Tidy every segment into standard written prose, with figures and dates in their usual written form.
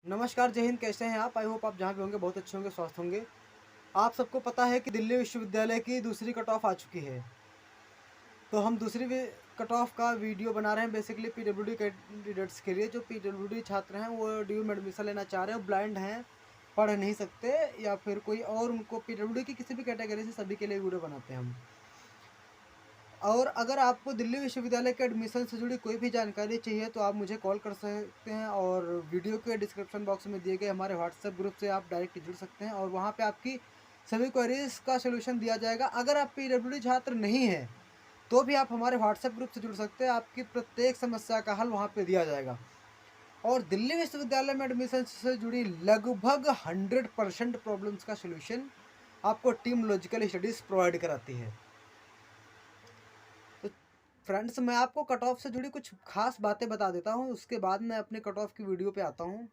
नमस्कार, जय हिंद। कैसे हैं आप? आई होप आप जहाँ भी होंगे बहुत अच्छे होंगे, स्वस्थ होंगे। आप सबको पता है कि दिल्ली विश्वविद्यालय की दूसरी कट ऑफ आ चुकी है। तो हम दूसरी कट ऑफ का वीडियो बना रहे हैं बेसिकली पीडब्ल्यूडी कैंडिडेट्स के लिए। जो पीडब्ल्यूडी छात्र हैं वो ड्यू में एडमिशन लेना चाह रहे हैं, ब्लाइंड हैं, पढ़ नहीं सकते, या फिर कोई और उनको पीडब्ल्यूडी की किसी भी कैटेगरी से, सभी के लिए वीडियो बनाते हैं हम। और अगर आपको दिल्ली विश्वविद्यालय के एडमिशन से जुड़ी कोई भी जानकारी चाहिए तो आप मुझे कॉल कर सकते हैं, और वीडियो के डिस्क्रिप्शन बॉक्स में दिए गए हमारे व्हाट्सएप ग्रुप से आप डायरेक्ट जुड़ सकते हैं, और वहां पे आपकी सभी क्वेरीज का सोल्यूशन दिया जाएगा। अगर आप पीडब्ल्यूडी छात्र नहीं हैं तो भी आप हमारे व्हाट्सएप ग्रुप से जुड़ सकते हैं, आपकी प्रत्येक समस्या का हल वहाँ पर दिया जाएगा। और दिल्ली विश्वविद्यालय में एडमिशन से जुड़ी लगभग 100% प्रॉब्लम्स का सोल्यूशन आपको टीम लॉजिकल स्टडीज़ प्रोवाइड कराती है। फ्रेंड्स, मैं आपको कट ऑफ से जुड़ी कुछ खास बातें बता देता हूँ, उसके बाद मैं अपने कट ऑफ की वीडियो पे आता हूँ।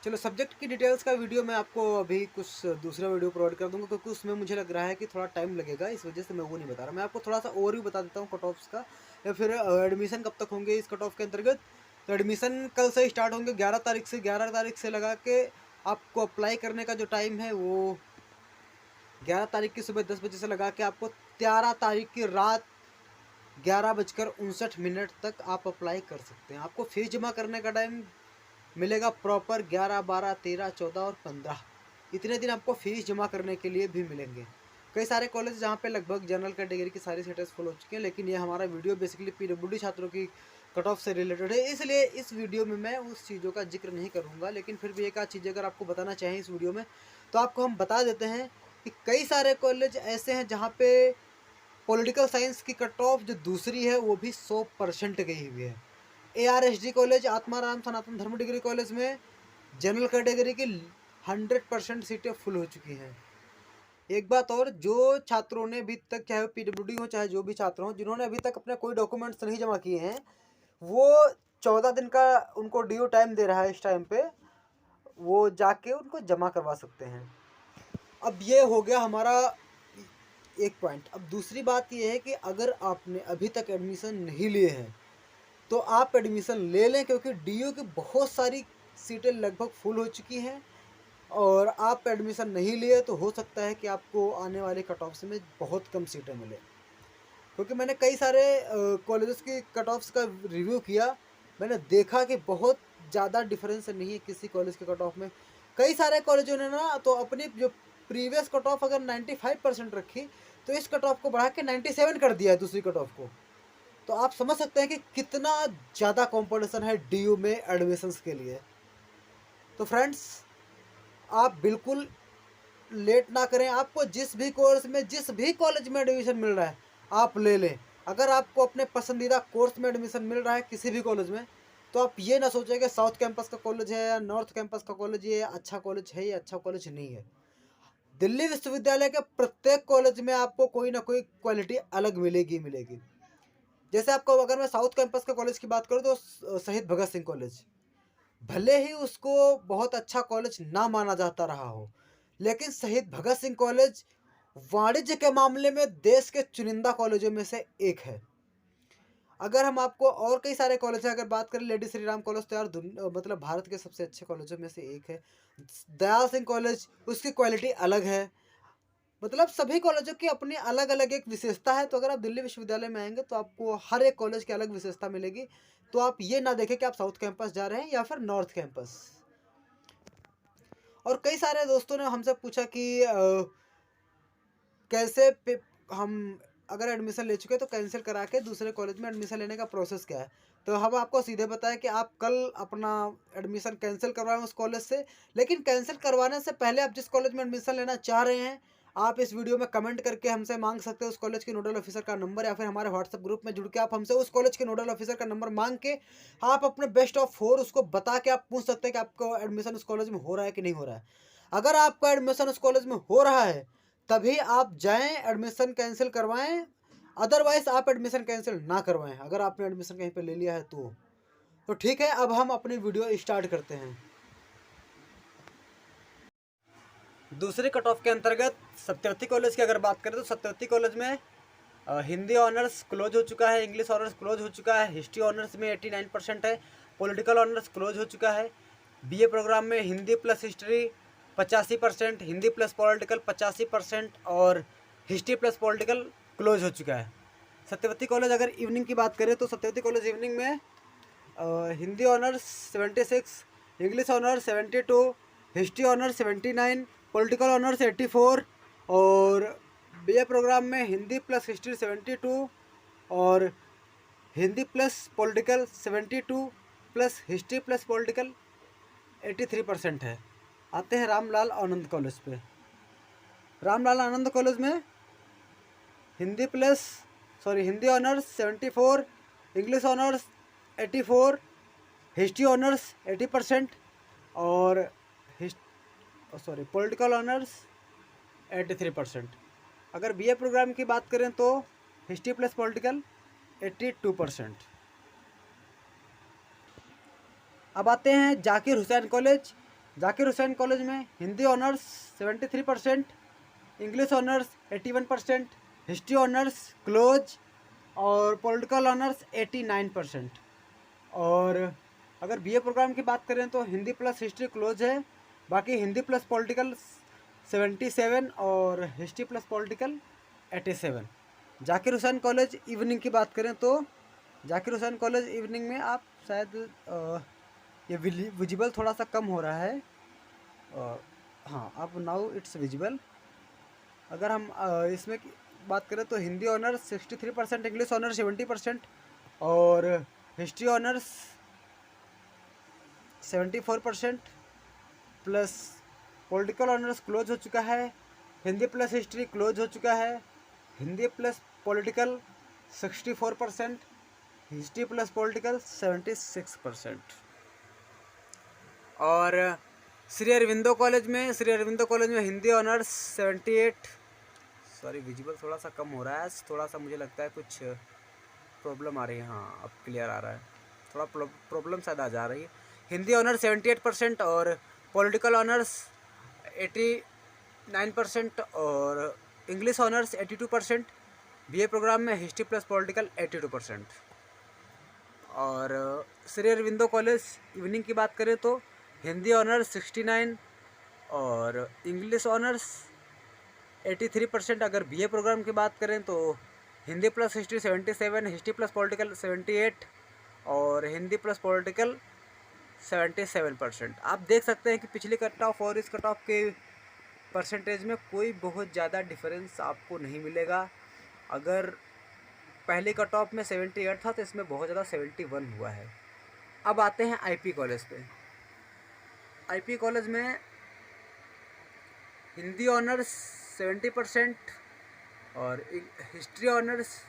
चलो, सब्जेक्ट की डिटेल्स का वीडियो मैं आपको अभी कुछ दूसरा वीडियो प्रोवाइड कर दूंगा, क्योंकि उसमें मुझे लग रहा है कि थोड़ा टाइम लगेगा, इस वजह से मैं वो नहीं बता रहा। मैं आपको थोड़ा सा ओवरव्यू बता देता हूँ कट ऑफ्स का, या फिर एडमिशन कब तक होंगे इस कट ऑफ के अंतर्गत। तो एडमिशन कल से स्टार्ट होंगे 11 तारीख से। 11 तारीख से लगा के आपको अप्लाई करने का जो टाइम है वो 11 तारीख की सुबह 10 बजे से लगा के आपको 13 तारीख की रात 11:59 तक आप अप्लाई कर सकते हैं। आपको फीस जमा करने का टाइम मिलेगा प्रॉपर 11, 12, 13, 14 और 15। इतने दिन आपको फीस जमा करने के लिए भी मिलेंगे। कई सारे कॉलेज जहाँ पे लगभग जनरल कैटेगरी की सारी सीटें फुल हो चुकी हैं, लेकिन ये हमारा वीडियो बेसिकली पीडब्ल्यूडी छात्रों की कट ऑफ से रिलेटेड है, इसलिए इस वीडियो में मैं उस चीज़ों का जिक्र नहीं करूँगा। लेकिन फिर भी एक आध चीज़ें अगर आपको बताना चाहें इस वीडियो में, तो आपको हम बता देते हैं कि कई सारे कॉलेज ऐसे हैं जहाँ पे पॉलिटिकल साइंस की कट ऑफ जो दूसरी है वो भी 100% गई हुई है। ARSD college, Atmaram Sanatan Dharma degree college में जनरल कैटेगरी की 100% सीटें फुल हो चुकी हैं। एक बात और, जो छात्रों ने अभी तक, चाहे पीडब्ल्यूडी हो चाहे जो भी छात्र हों, जिन्होंने अभी तक अपने कोई डॉक्यूमेंट्स नहीं जमा किए हैं, वो 14 दिन का उनको ड्यू टाइम दे रहा है इस टाइम पे, वो जाके उनको जमा करवा सकते हैं। अब ये हो गया हमारा एक पॉइंट। अब दूसरी बात ये है कि अगर आपने अभी तक एडमिशन नहीं लिए हैं तो आप एडमिशन ले लें, क्योंकि डीयू की बहुत सारी सीटें लगभग फुल हो चुकी हैं, और आप एडमिशन नहीं लिए तो हो सकता है कि आपको आने वाले कट ऑफ्स में बहुत कम सीटें मिले। क्योंकि मैंने कई सारे कॉलेजेस की कट ऑफ्स का रिव्यू किया, मैंने देखा कि बहुत ज़्यादा डिफरेंस नहीं है किसी कॉलेज के कट ऑफ में। कई सारे कॉलेजों ने ना तो अपनी जो प्रीवियस कट ऑफ अगर 95% रखी, तो इस कट ऑफ को बढ़ा के 97 कर दिया है दूसरी कट ऑफ को। तो आप समझ सकते हैं कि कितना ज़्यादा कंपटीशन है डीयू में एडमिशन्स के लिए। तो फ्रेंड्स, आप बिल्कुल लेट ना करें। आपको जिस भी कोर्स में, जिस भी कॉलेज में एडमिशन मिल रहा है आप ले लें। अगर आपको अपने पसंदीदा कोर्स में एडमिशन मिल रहा है किसी भी कॉलेज में, तो आप ये ना सोचें कि साउथ कैंपस का कॉलेज है या नॉर्थ कैंपस का कॉलेज, ये अच्छा कॉलेज है या अच्छा कॉलेज नहीं है। दिल्ली विश्वविद्यालय के प्रत्येक कॉलेज में आपको कोई ना कोई क्वालिटी अलग मिलेगी मिलेगी। जैसे आपको, अगर मैं साउथ कैंपस के कॉलेज की बात करूँ तो शहीद भगत सिंह कॉलेज, भले ही उसको बहुत अच्छा कॉलेज ना माना जाता रहा हो, लेकिन शहीद भगत सिंह कॉलेज वाणिज्य के मामले में देश के चुनिंदा कॉलेजों में से एक है। अगर हम आपको और कई सारे कॉलेज अगर बात करें, लेडी श्री राम कॉलेज तो यार मतलब भारत के सबसे अच्छे कॉलेजों में से एक है। दयाल सिंह कॉलेज, उसकी क्वालिटी अलग है। मतलब सभी कॉलेजों की अपनी अलग अलग एक विशेषता है। तो अगर आप दिल्ली विश्वविद्यालय में आएंगे तो आपको हर एक कॉलेज की अलग विशेषता मिलेगी। तो आप ये ना देखें कि आप साउथ कैंपस जा रहे हैं या फिर नॉर्थ कैंपस। और कई सारे दोस्तों ने हमसे पूछा कि कैसे हम अगर एडमिशन ले चुके हैं तो कैंसिल करा के दूसरे कॉलेज में एडमिशन लेने का प्रोसेस क्या है। तो हम आपको सीधे बताया कि आप कल अपना एडमिशन कैंसिल करवाएं उस कॉलेज से, लेकिन कैंसिल करवाने से पहले आप जिस कॉलेज में एडमिशन लेना चाह रहे हैं, आप इस वीडियो में कमेंट करके हमसे मांग सकते हैं उस कॉलेज के नोडल ऑफिसर का नंबर, या फिर हमारे व्हाट्सएप ग्रुप में जुड़ के आप हमसे उस कॉलेज के नोडल ऑफिसर का नंबर मांग के आप अपने बेस्ट ऑफ 4 उसको बता के आप पूछ सकते हैं कि आपको एडमिशन उस कॉलेज में हो रहा है कि नहीं हो रहा है। अगर आपका एडमिशन उस कॉलेज में हो रहा है तभी आप जाएं, एडमिशन कैंसिल करवाएं, अदरवाइज आप एडमिशन कैंसिल ना करवाएं। अगर आपने एडमिशन कहीं पे ले लिया है तो ठीक है। अब हम अपनी वीडियो स्टार्ट करते हैं। दूसरे कट ऑफ के अंतर्गत सत्यवती कॉलेज की अगर बात करें तो सत्यवती कॉलेज में हिंदी ऑनर्स क्लोज हो चुका है, इंग्लिश ऑनर्स क्लोज हो चुका है, हिस्ट्री ऑनर्स में 89% है, पॉलिटिकल ऑनर्स क्लोज हो चुका है। बीए प्रोग्राम में Hindi plus history 85%, Hindi plus political 85% और हिस्ट्री प्लस पॉलिटिकल क्लोज हो चुका है। सत्यवती कॉलेज अगर इवनिंग की बात करें तो सत्यवती कॉलेज इवनिंग में Hindi honours 76, English honours 72, history honours 79, political honours 84 और बीए प्रोग्राम में हिंदी प्लस हिस्ट्री 72 और Hindi plus political 72 plus history plus political 83% है। आते हैं रामलाल आनंद कॉलेज पे। रामलाल आनंद कॉलेज में Hindi honours 74, English honours 84, history honours 80% और पॉलिटिकल ऑनर्स 83%। अगर बीए प्रोग्राम की बात करें तो हिस्ट्री प्लस पॉलिटिकल 82%। अब आते हैं जाकिर हुसैन कॉलेज। जाकिर हुसैन कॉलेज में Hindi honours 73%, English honours 81%, history honours close और पॉलिटिकल ऑनर्स 89%। और अगर बीए प्रोग्राम की बात करें तो हिंदी प्लस हिस्ट्री क्लोज है, बाकी हिंदी प्लस पॉलिटिकल 77 और history plus political 87। Zakir Hussain college evening की बात करें तो जाकिर हुसैन कॉलेज इवनिंग में आप शायद ये विजिबल थोड़ा सा कम हो रहा है। हाँ, अब नाउ इट्स विजिबल। अगर हम इसमें बात करें तो हिंदी ऑनर्स 63%, इंग्लिश ऑनर्स 70% और history honours 74% plus political honours close हो चुका है, हिंदी प्लस हिस्ट्री क्लोज हो चुका है, Hindi plus political 64%, history plus political 76%। और श्री अरविंदो कॉलेज में हिंदी ऑनर्स 78, सॉरी विजिबल थोड़ा सा कम हो रहा है, थोड़ा सा मुझे लगता है कुछ प्रॉब्लम आ रही है। हाँ, अब क्लियर आ रहा है, थोड़ा प्रॉब्लम शायद आ जा रही है। हिंदी ऑनर्स 78% और पॉलिटिकल ऑनर्स 89% और इंग्लिश ऑनर्स 82%। बीए प्रोग्राम में हिस्ट्री प्लस पॉलिटिकल 82%। और श्री अरविंदो कॉलेज इवनिंग की बात करें तो हिंदी ऑनर्स 69 और इंग्लिश ऑनर्स 83%। अगर बीए प्रोग्राम की बात करें तो Hindi plus history 77, history plus political 78 और हिंदी प्लस पॉलिटिकल 77%। आप देख सकते हैं कि पिछली कट ऑफ और इस कट ऑफ के परसेंटेज में कोई बहुत ज़्यादा डिफरेंस आपको नहीं मिलेगा। अगर पहली कट ऑफ में 78 था तो इसमें बहुत ज़्यादा 71 हुआ है। अब आते हैं आईपी कॉलेज पे। आईपी कॉलेज में हिंदी ऑनर्स 70% और हिस्ट्री ऑनर्स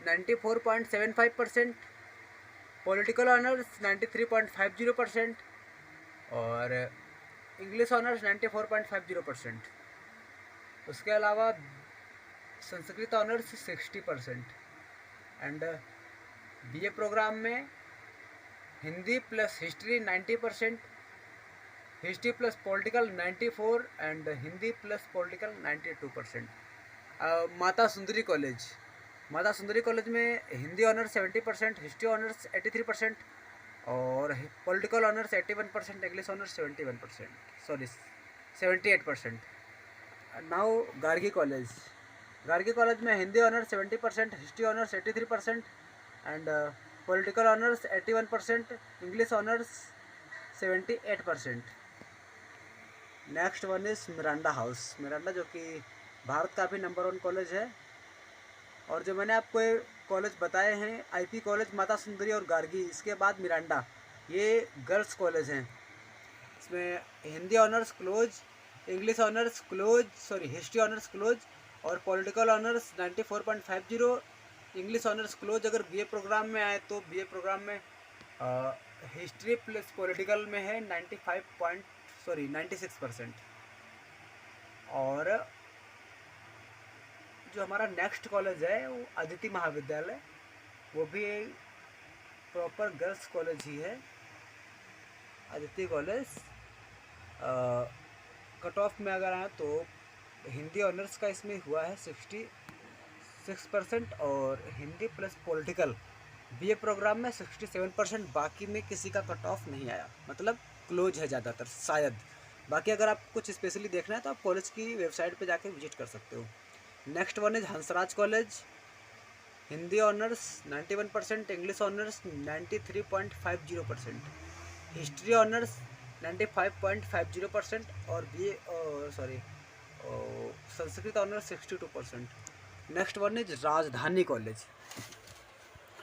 94.75%, पॉलिटिकल ऑनर्स 93.50% और इंग्लिश ऑनर्स 94.50%। उसके अलावा Sanskrit honours 60% and BA program में Hindi plus history 90%, history plus political 94 and Hindi plus political 92%। Mata Sundari college में हिंदी ऑनर्स 70%, हिस्ट्री ऑनर्स 83% और political honours 81%, English honours 78%। Now Gargi college में Hindi honours 70%, history honours 83% and political honours 81%, English honours 78%। Next one is Miranda जो कि भारत का भी number 1 college है। और जो मैंने आपको कॉलेज बताए हैं आईपी कॉलेज, माता सुंदरी और गार्गी, इसके बाद मिरांडा, ये गर्ल्स कॉलेज हैं। इसमें Hindi honours close, English honours close, history honours close और political honours 94.50, English honours close. अगर बीए प्रोग्राम में आए तो बीए प्रोग्राम में हिस्ट्री प्लस पॉलिटिकल में है 96%। और जो हमारा नेक्स्ट कॉलेज है वो अदिति महाविद्यालय, वो भी प्रॉपर गर्ल्स कॉलेज ही है। अदिति कॉलेज कट ऑफ में अगर आए तो हिंदी ऑनर्स का इसमें हुआ है 66% और Hindi plus political BA program में 67%, बाकी में किसी का कट ऑफ नहीं आया, मतलब क्लोज है ज़्यादातर शायद। बाकी अगर आप कुछ स्पेशली देखना है तो आप कॉलेज की वेबसाइट पे जाके विजिट कर सकते हो। Next one is Hansraj college. Hindi honours 91%, English honours 93.50%, history honours 95.50% और B sorry Sanskrit honours 62%। Next one is Rajdhani college.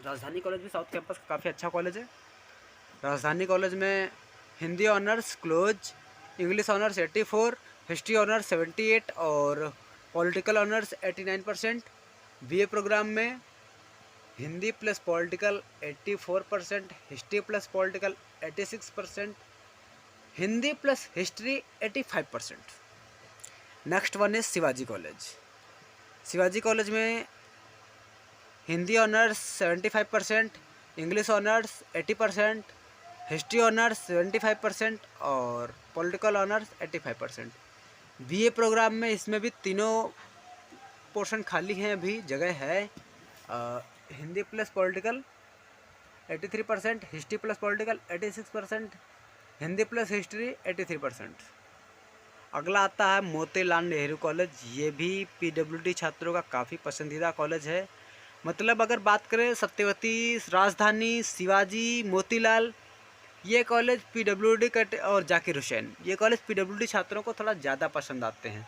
Rajdhani college भी साउथ कैंपस का काफ़ी अच्छा कॉलेज है। राजधानी कॉलेज में Hindi honours close, English honours 84, history honours 78 और पॉलिटिकल ऑनर्स 89%। बीए प्रोग्राम में Hindi plus political 84%, history plus political 86%, Hindi plus history 85%। Next one is Shivaji college. Shivaji college में Hindi honours 75%, English honours 80%, history honours 75% और political honours 85%। BA program में इसमें भी तीनों portion खाली हैं, अभी जगह है। Hindi plus political 83%, history plus political 86%, Hindi plus history 83%। अगला आता है मोतीलाल नेहरू कॉलेज। ये भी पीडब्ल्यूडी छात्रों का काफ़ी पसंदीदा कॉलेज है। मतलब अगर बात करें सत्यवती, राजधानी, शिवाजी, मोतीलाल, ये कॉलेज पीडब्ल्यूडी और जाकिर हुसैन, ये कॉलेज पीडब्ल्यूडी छात्रों को थोड़ा ज़्यादा पसंद आते हैं।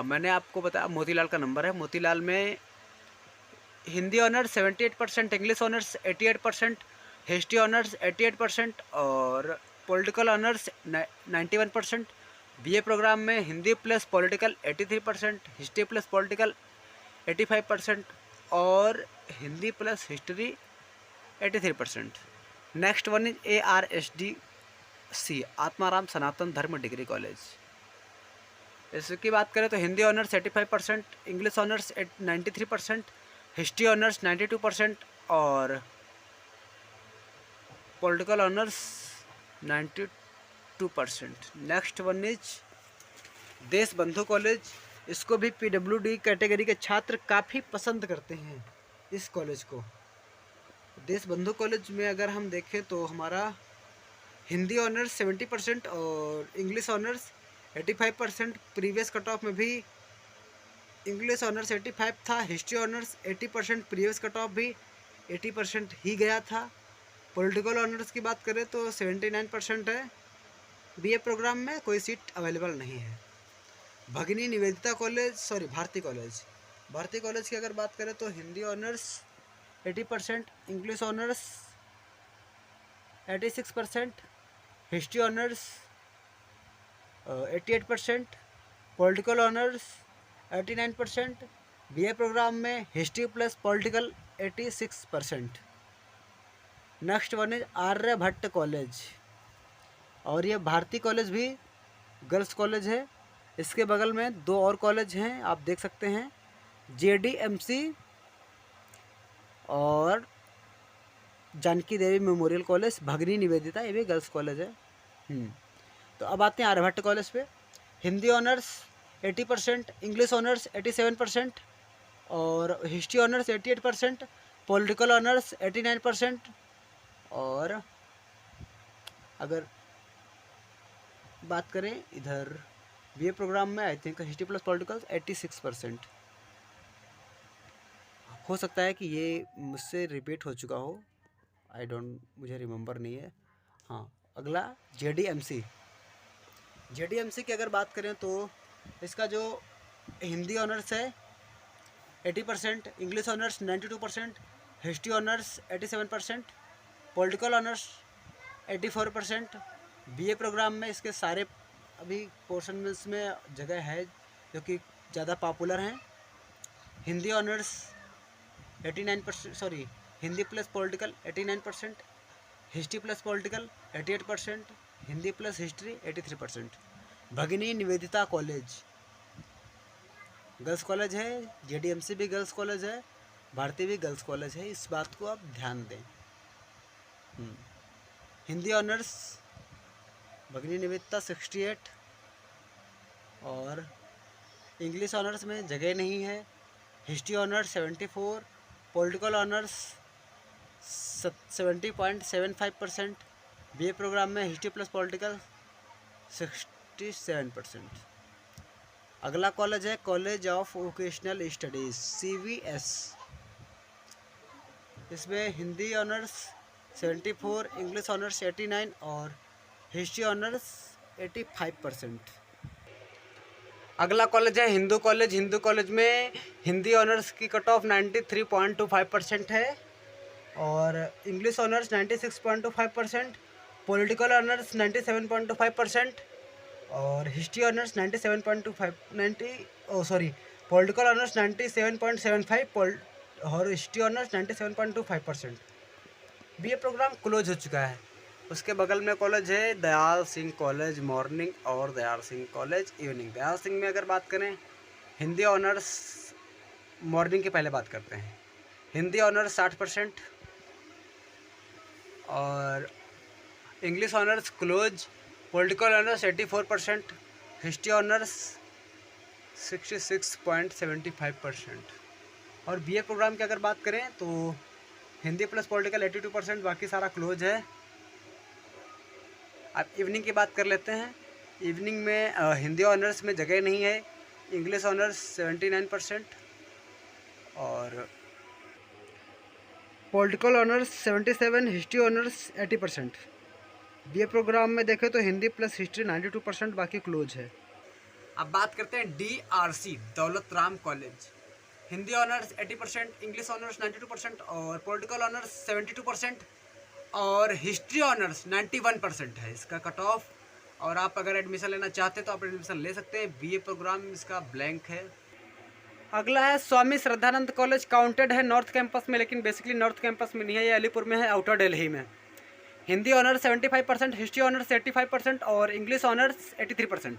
मैंने आपको बताया मोतीलाल का नंबर है। मोतीलाल में Hindi honours 78%, English honours 88%, history honours 88% और पॉलिटिकल ऑनर्स 91%। बीए प्रोग्राम में Hindi plus political 83%, history plus political 85% और Hindi plus history 83%। Next one is ARSDC, Atmaram Sanatan Dharma degree college. इसकी बात करें तो Hindi honours 85%, English honours 93%, history honours 92% और political honours 92%। Next one is Desh Bandhu college. इसको भी पीडब्ल्यूडी कैटेगरी के छात्र काफ़ी पसंद करते हैं इस कॉलेज को। देश बंधु कॉलेज में अगर हम देखें तो हमारा हिंदी ऑनर्स 70% और English honours 85%। Previous cut off में भी इंग्लिश ऑनर्स 85 था, history honours 80%, previous cut off भी 80% ही गया था। पॉलिटिकल ऑनर्स की बात करें तो 79% है। बीए प्रोग्राम में कोई सीट अवेलेबल नहीं है। Bhagini Nivedita college, sorry Bharati college. Bharati college की अगर बात करें तो Hindi honours 80%, English honours 86%, history honours 88%, political honours 89%। BA program में history plus political 86%। Next one is Aryabhatta college, और ये भारती कॉलेज भी गर्ल्स कॉलेज है। इसके बगल में दो और कॉलेज हैं, आप देख सकते हैं, JDMC और जानकी देवी मेमोरियल कॉलेज। भगिनी निवेदिता, ये भी गर्ल्स कॉलेज है। तो अब आते हैं आर्यभट्ट कॉलेज पे। हिंदी ऑनर्स 80%, इंग्लिश ऑनर्स 87% और हिस्ट्री ऑनर्स 88%, पॉलिटिकल ऑनर्स 89% और अगर बात करें इधर बीए प्रोग्राम में I think history plus political 86%। हो सकता है कि ये मुझसे रिपीट हो चुका हो, आई डोंट, मुझे रिमेंबर नहीं है। हाँ, अगला JDMC। JDMC की अगर बात करें तो इसका जो हिंदी ऑनर्स है 80%, English honours 92%, history honours 87%, political honours 84%। BA program में इसके सारे अभी पोर्शन में इसमें जगह है जो कि ज़्यादा पॉपुलर हैं। Hindi honours 89%, sorry Hindi plus political 89%, history plus political 88%, Hindi plus history 83%। भगिनी निवेदिता कॉलेज गर्ल्स कॉलेज है, JDMC भी गर्ल्स कॉलेज है, भारती भी गर्ल्स कॉलेज है, इस बात को आप ध्यान दें। हिंदी ऑनर्स भगिनी निवेदिता 68 और इंग्लिश ऑनर्स में जगह नहीं है। History honours 74, political honours 70.75%, BA program में हिस्ट्री प्लस पॉलिटिकल 67%। अगला कॉलेज है college of vocational studies CVS। इसमें हिंदी ऑनर्स 74, इंग्लिश ऑनर्स 89 और हिस्ट्री ऑनर्स 85%। अगला कॉलेज है हिंदू कॉलेज। हिंदू कॉलेज में हिंदी ऑनर्स की कट ऑफ 93.25% है और इंग्लिश ऑनर्स 96.25%, पॉलिटिकल ऑनर्स 97.25% और हिस्ट्री ऑनर्स 97.25 पॉलिटिकल ऑनर्स 97.75 और history honours 97.25%। BA program close हो चुका है। उसके बगल में कॉलेज है दयाल सिंह कॉलेज मॉर्निंग और दयाल सिंह कॉलेज इवनिंग। दयाल सिंह में अगर बात करें हिंदी ऑनर्स मॉर्निंग की पहले बात करते हैं। हिंदी ऑनर्स 60% और English honours close, political honours 84%, history honours 66.75%। और बीए प्रोग्राम की अगर बात करें तो हिंदी प्लस पॉलिटिकल 82%, बाकी सारा क्लोज है। अब इवनिंग की बात कर लेते हैं। इवनिंग में हिंदी ऑनर्स में जगह नहीं है, इंग्लिश ऑनर्स 79% और political honours 77, history honours 80%। BA program में देखें तो हिंदी प्लस हिस्ट्री 92%, बाकी क्लोज है। अब बात करते हैं DRC Daulat Ram college. Hindi honours 80%, English honours 92% और पॉलिटिकल ऑनर्स 72% और हिस्ट्री ऑनर्स 91% है इसका कट ऑफ। और आप अगर एडमिशन लेना चाहते हैं तो आप एडमिशन ले सकते हैं। बीए प्रोग्राम इसका ब्लैंक है। अगला है स्वामी श्रद्धानंद कॉलेज। काउंटेड है नॉर्थ कैंपस में, लेकिन बेसिकली नॉर्थ कैंपस में नहीं है, ये अलीपुर में है, आउटर दिल्ली में। हिंदी ऑनर्स 75%, हिस्ट्री ऑनर्स 85% और इंग्लिश ऑनर्स 83%।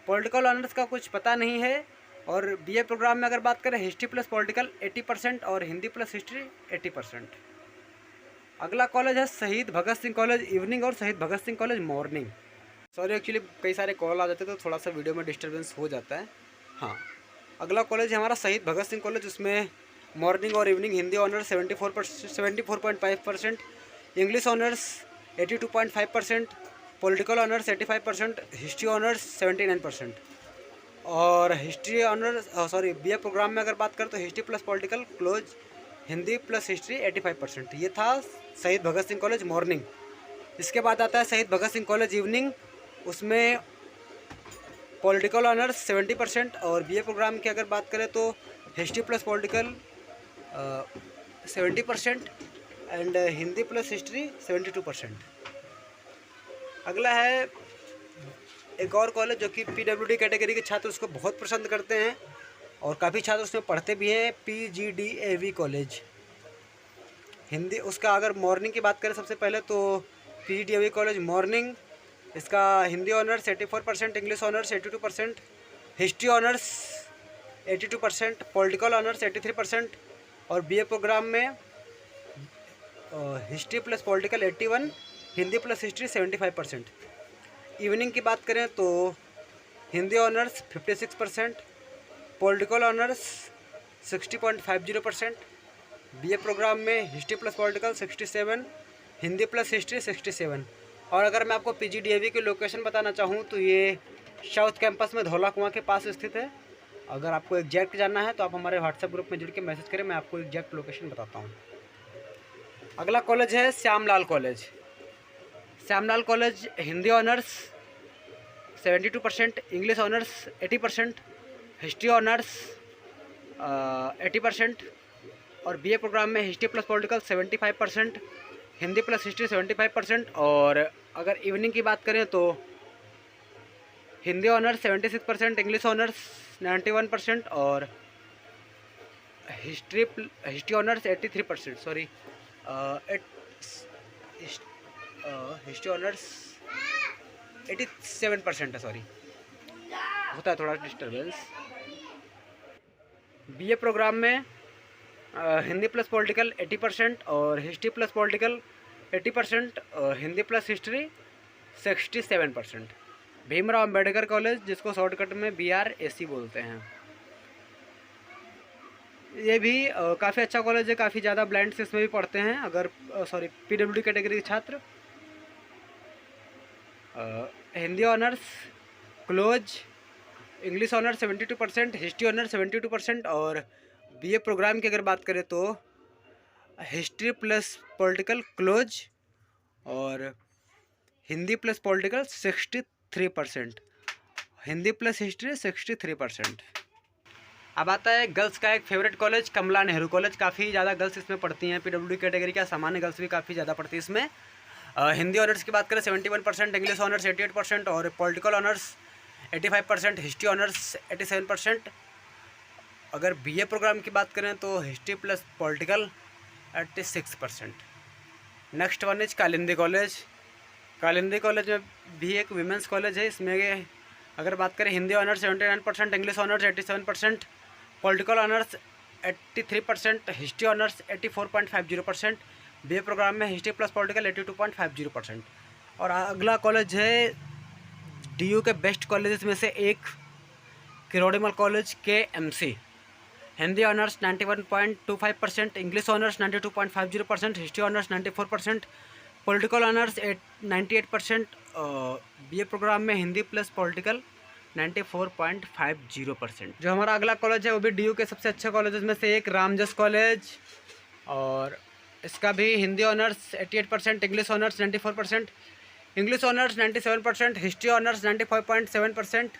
पॉलिटिकल ऑनर्स का कुछ पता नहीं है। और बीए प्रोग्राम में अगर बात करें हिस्ट्री प्लस पॉलिटिकल 80% और हिंदी प्लस हिस्ट्री 80%। अगला कॉलेज है शहीद भगत सिंह कॉलेज इवनिंग और Shaheed Bhagat Singh college morning. Sorry, actually कई सारे कॉल आ जाते हैं तो थोड़ा सा वीडियो में डिस्टर्बेंस हो जाता है। हाँ, अगला कॉलेज है हमारा शहीद भगत सिंह कॉलेज। उसमें मॉर्निंग और evening Hindi honours 74.5%, English honours 82.5%, political honours 85%, history honours 79% और हिस्ट्री ऑनर्स बीए प्रोग्राम में अगर बात करें तो history plus political close, Hindi plus history 85%। ये था शहीद भगत सिंह कॉलेज मॉर्निंग। इसके बाद आता है शहीद भगत सिंह कॉलेज इवनिंग। उसमें पॉलिटिकल ऑनर्स 70% और बीए प्रोग्राम की अगर बात करें तो history plus political 70% and Hindi plus history 72%। अगला है एक और कॉलेज जो कि PWD कैटेगरी के छात्र उसको बहुत पसंद करते हैं और काफ़ी छात्र उसमें पढ़ते भी हैं, PGDAV कॉलेज हिंदी। उसका अगर मॉर्निंग की बात करें सबसे पहले तो PGDAV कॉलेज मॉर्निंग, इसका Hindi honours 84%, English honours 82%, history honours 82%, political honours 83% और बीए प्रोग्राम में history plus political 81, Hindi plus history 75%। Evening की बात करें तो Hindi honours 56%, political honours 60.50%, BA program में history plus political 67, Hindi plus history 67। और अगर मैं आपको PGDAV की लोकेशन बताना चाहूँ तो ये साउथ कैंपस में धौला कुआं के पास स्थित है। अगर आपको एग्जैक्ट जानना है तो आप हमारे व्हाट्सएप ग्रुप में जुड़ के मैसेज करें, मैं आपको एग्जैक्ट लोकेशन बताता हूँ। अगला कॉलेज है Shyamlal college. Shyamlal college Hindi honours 72%, English honours 80%, history honours 80% और बीए प्रोग्राम में history plus political 75%, Hindi plus history 75%। और अगर इवनिंग की बात करें तो हिंदी ऑनर्स 76%, इंग्लिश ऑनर्स 91% और history honours 83%। Sorry, history honours 87% है। सॉरी, होता है थोड़ा डिस्टर्बेंस। बीए प्रोग्राम में हिंदी प्लस पॉलिटिकल 80% और हिस्ट्री प्लस पॉलिटिकल 80% और Hindi plus history 67%। Bhimrao Ambedkar college, जिसको शॉर्टकट में BRAC बोलते हैं। ये भी काफ़ी अच्छा कॉलेज है, काफ़ी ज़्यादा ब्लाइंड्स इसमें भी पढ़ते हैं, अगर सॉरी पीडब्ल्यूडी कैटेगरी के छात्र। Hindi honours close, English honours 72%, history honours 72%, और बीए प्रोग्राम की अगर बात करें तो हिस्ट्री प्लस पॉलिटिकल क्लोज और Hindi plus political 63%, Hindi plus history 63%। अब आता है गर्ल्स का एक फेवरेट कॉलेज, कमला नेहरू कॉलेज। काफ़ी ज़्यादा गर्ल्स इसमें पढ़ती हैं, पीडब्ल्यूडी कैटेगरी का, सामान्य गर्ल्स भी काफ़ी ज़्यादा पढ़ती है इसमें। हिंदी ऑनर्स की बात करें 71%, इंग्लिश ऑनर्स 88% और पॉलिटिकल ऑनर्स 85%, हिस्ट्री ऑनर्स 87%। अगर बीए प्रोग्राम की बात करें तो history plus political 86%। Next one is Kalindi college. Kalindi college में भी एक विमेंस कॉलेज है। इसमें अगर बात करें Hindi honours 79%, English honours 87%, political honours 83%, history honours 84.50%, BA program में हिस्ट्री प्लस पॉलिटिकल 82.50%। और अगला कॉलेज है डीयू के बेस्ट कॉलेजेस में से एक, Kirorimal college KMC। Hindi honours 91.25%, English honours 92.50%, history honours 94%, political honours 98%, BA program में हिंदी प्लस पॉलिटिकल 94.50%। जो हमारा अगला कॉलेज है वो भी डीयू के सबसे अच्छे कॉलेजेस में से एक, रामजस कॉलेज, और इसका भी Hindi honours 88%, English honours 94%, English honours 97%, history honours 95.7%,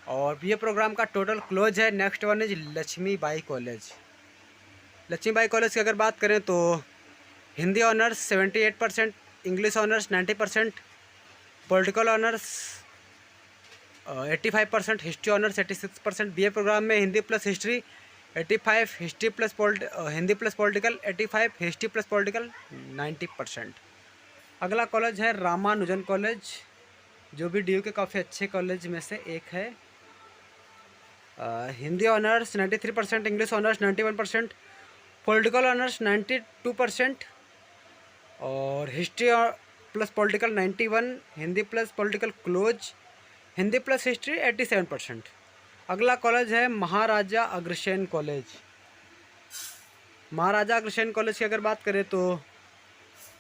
और बीए प्रोग्राम का टोटल क्लोज है। Next one is Laxmibai college. Laxmibai college की अगर बात करें तो Hindi honours 78%, English honours 90%, political honours 85%, history honours 86%, BA program में Hindi plus history 85, history plus Hindi plus political 85, history plus political 90%। अगला कॉलेज है रामानुजन कॉलेज, जो भी डीयू के काफ़ी अच्छे कॉलेज में से एक है। Hindi honours 93%, English honours 91%, political honours 92%, और history plus political 91, Hindi plus political close, Hindi plus history 87%। अगला कॉलेज है महाराजा अग्रसेन कॉलेज। महाराजा अग्रसेन कॉलेज की अगर बात करें तो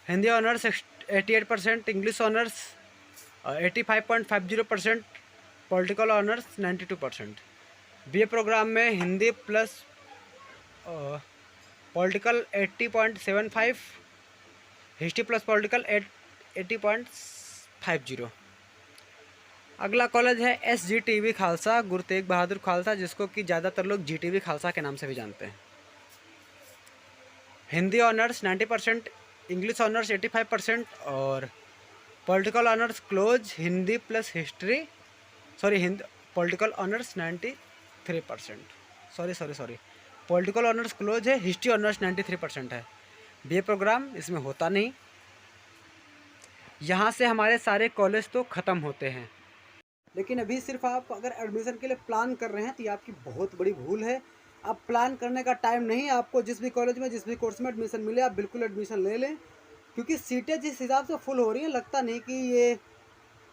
Hindi honours 88%, English honours 85.50%, political honours 92%, BA program में Hindi plus political 80.75, history plus political 80.50। अगला कॉलेज है SGTV खालसा, गुरु तेग बहादुर खालसा, जिसको कि ज़्यादातर लोग GTV खालसा के नाम से भी जानते हैं। हिंदी ऑनर्स 90%, इंग्लिश ऑनर्स 85% और political honours close, Hindi plus history political honours 93%। Sorry political honours close है, हिस्ट्री ऑनर्स 93% है। बीए प्रोग्राम इसमें होता नहीं। यहाँ से हमारे सारे कॉलेज तो ख़त्म होते हैं, लेकिन अभी सिर्फ आप अगर एडमिशन के लिए प्लान कर रहे हैं तो ये आपकी बहुत बड़ी भूल है। आप प्लान करने का टाइम नहीं, आपको जिस भी कॉलेज में जिस भी कोर्स में एडमिशन मिले आप बिल्कुल एडमिशन ले लें, क्योंकि सीटें जिस हिसाब से फुल हो रही हैं लगता नहीं कि ये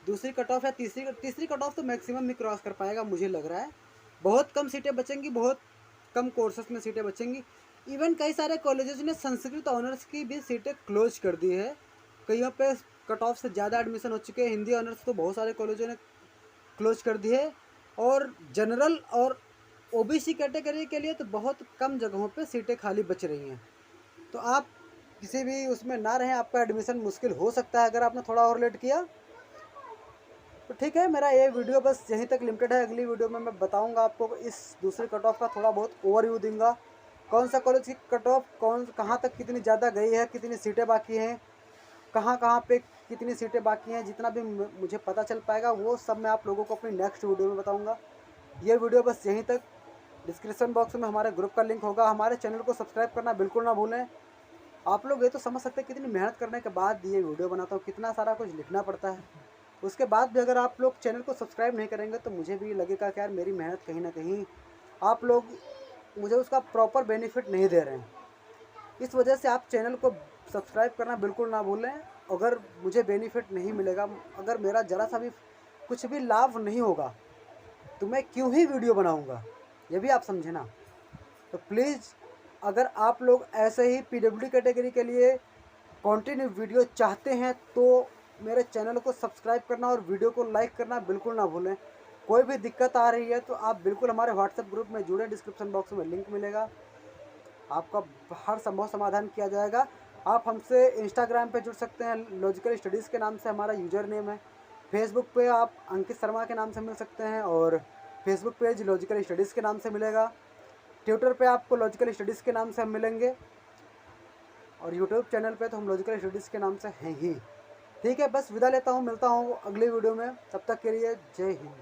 दूसरी कट ऑफ या तीसरी कट ऑफ तो मैक्सिमम भी क्रॉस कर पाएगा, मुझे लग रहा है। बहुत कम सीटें बचेंगी, बहुत कम कोर्सेस में सीटें बचेंगी। इवन कई सारे कॉलेजेस ने संस्कृत ऑनर्स की भी सीटें क्लोज कर दी है, कहीं पे कट ऑफ से ज़्यादा एडमिशन हो चुके हैं। हिंदी ऑनर्स तो बहुत सारे कॉलेजों ने क्लोज कर दी है, और जनरल और OBC कैटेगरी के लिए तो बहुत कम जगहों पे सीटें खाली बच रही हैं। तो आप किसी भी उसमें ना रहें, आपका एडमिशन मुश्किल हो सकता है अगर आपने थोड़ा और लेट किया। तो ठीक है, मेरा ये वीडियो बस यहीं तक लिमिटेड है। अगली वीडियो में मैं बताऊंगा आपको इस दूसरे कट ऑफ का थोड़ा बहुत ओवरव्यू दूंगा, कौन सा कॉलेज की कट ऑफ कहाँ तक कितनी ज़्यादा गई है, कितनी सीटें बाकी हैं, कहाँ पे कितनी सीटें बाकी हैं। जितना भी मुझे पता चल पाएगा वो सब मैं आप लोगों को अपनी नेक्स्ट वीडियो में बताऊंगा। ये वीडियो बस यहीं तक। डिस्क्रिप्शन बॉक्स में हमारे ग्रुप का लिंक होगा। हमारे चैनल को सब्सक्राइब करना बिल्कुल ना भूलें। आप लोग ये तो समझ सकते हैं कितनी मेहनत करने के बाद ये वीडियो बनाता हूँ, कितना सारा कुछ लिखना पड़ता है। उसके बाद भी अगर आप लोग चैनल को सब्सक्राइब नहीं करेंगे तो मुझे भी लगेगा कि यार मेरी मेहनत कहीं ना कहीं आप लोग मुझे उसका प्रॉपर बेनिफिट नहीं दे रहे हैं। इस वजह से आप चैनल को सब्सक्राइब करना बिल्कुल ना भूलें। अगर मुझे बेनिफिट नहीं मिलेगा, अगर मेरा ज़रा सा भी कुछ भी लाभ नहीं होगा तो मैं क्यों ही वीडियो बनाऊंगा, ये भी आप समझे ना। तो प्लीज़ अगर आप लोग ऐसे ही PWD कैटेगरी के लिए कंटिन्यू वीडियो चाहते हैं तो मेरे चैनल को सब्सक्राइब करना और वीडियो को लाइक करना बिल्कुल ना भूलें। कोई भी दिक्कत आ रही है तो आप बिल्कुल हमारे व्हाट्सएप ग्रुप में जुड़ें, डिस्क्रिप्शन बॉक्स में लिंक मिलेगा, आपका हर संभव समाधान किया जाएगा। आप हमसे इंस्टाग्राम पे जुड़ सकते हैं, लॉजिकल स्टडीज़ के नाम से हमारा यूज़र नेम है। फेसबुक पे आप अंकित शर्मा के नाम से मिल सकते हैं और फेसबुक पेज लॉजिकल स्टडीज़ के नाम से मिलेगा। ट्विटर पे आपको लॉजिकल स्टडीज़ के नाम से हम मिलेंगे और यूट्यूब चैनल पे तो हम लॉजिकल स्टडीज़ के नाम से हैं ही। ठीक है, बस विदा लेता हूँ, मिलता हूँ अगली वीडियो में, तब तक के लिए जय हिंद।